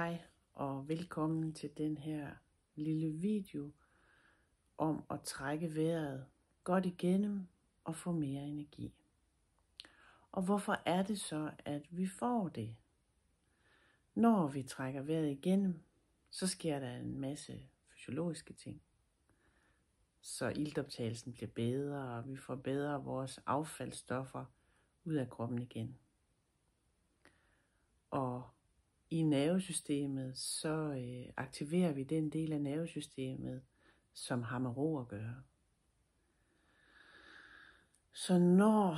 Hej og velkommen til den her lille video om at trække vejret godt igennem og få mere energi. Og hvorfor er det så, at vi får det? Når vi trækker vejret igennem, så sker der en masse fysiologiske ting. Så iltoptagelsen bliver bedre, og vi får bedre vores affaldsstoffer ud af kroppen igen. Og i nervesystemet, så aktiverer vi den del af nervesystemet, som har med ro at gøre. Så når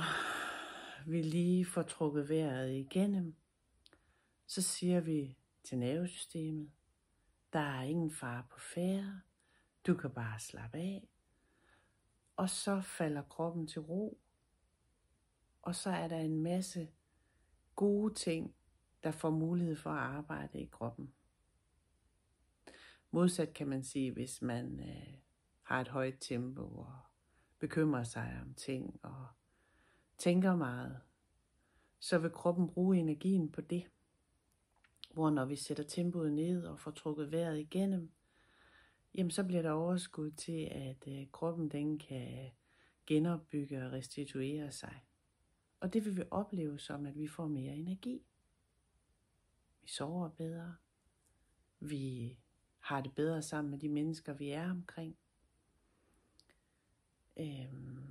vi lige får trukket vejret igennem, så siger vi til nervesystemet, der er ingen fare på færde, du kan bare slappe af. Og så falder kroppen til ro, og så er der en masse gode ting, der får mulighed for at arbejde i kroppen. Modsat kan man sige, hvis man har et højt tempo og bekymrer sig om ting og tænker meget, så vil kroppen bruge energien på det. Hvor når vi sætter tempoet ned og får trukket vejret igennem, jamen så bliver der overskud til, at kroppen den kan genopbygge og restituere sig. Og det vil vi opleve som, at vi får mere energi. Vi sover bedre. Vi har det bedre sammen med de mennesker, vi er omkring.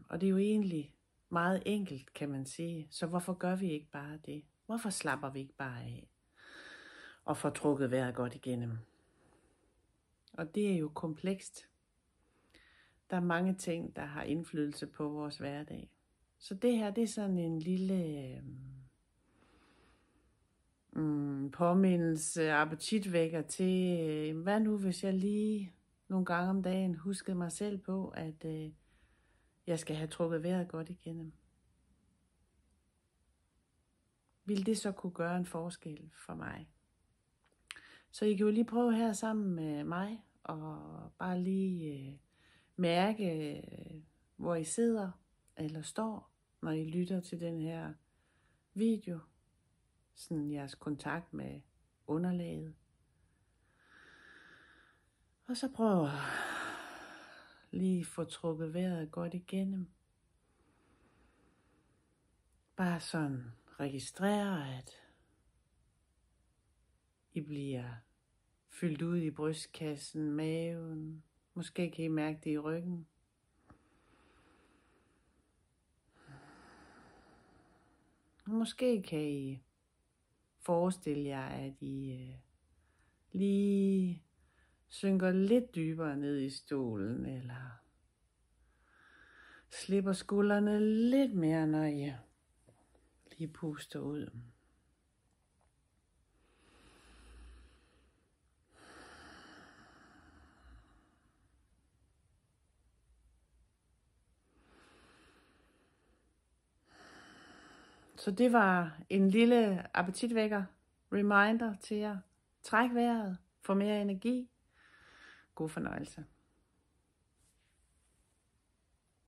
Og det er jo egentlig meget enkelt, kan man sige. Så hvorfor gør vi ikke bare det? Hvorfor slapper vi ikke bare af og får trukket vejret godt igennem? Og det er jo komplekst. Der er mange ting, der har indflydelse på vores hverdag. Så det her, det er sådan en lille påmindelse, appetitvækker til, hvad nu hvis jeg lige nogle gange om dagen huskede mig selv på, at jeg skal have trukket vejret godt igennem. Vil det så kunne gøre en forskel for mig? Så I kan jo lige prøve her sammen med mig, og bare lige mærke, hvor I sidder eller står, når I lytter til den her video. Sådan jeres kontakt med underlaget. Og så prøv at lige få trukket vejret godt igennem. Bare sådan registrere, at I bliver fyldt ud i brystkassen, maven. Måske kan I mærke det i ryggen. Måske kan I forestille jer, at I lige synker lidt dybere ned i stolen, eller slipper skuldrene lidt mere, når I lige puster ud. Så det var en lille appetitvækker, reminder til jer. Træk vejret, få mere energi. God fornøjelse.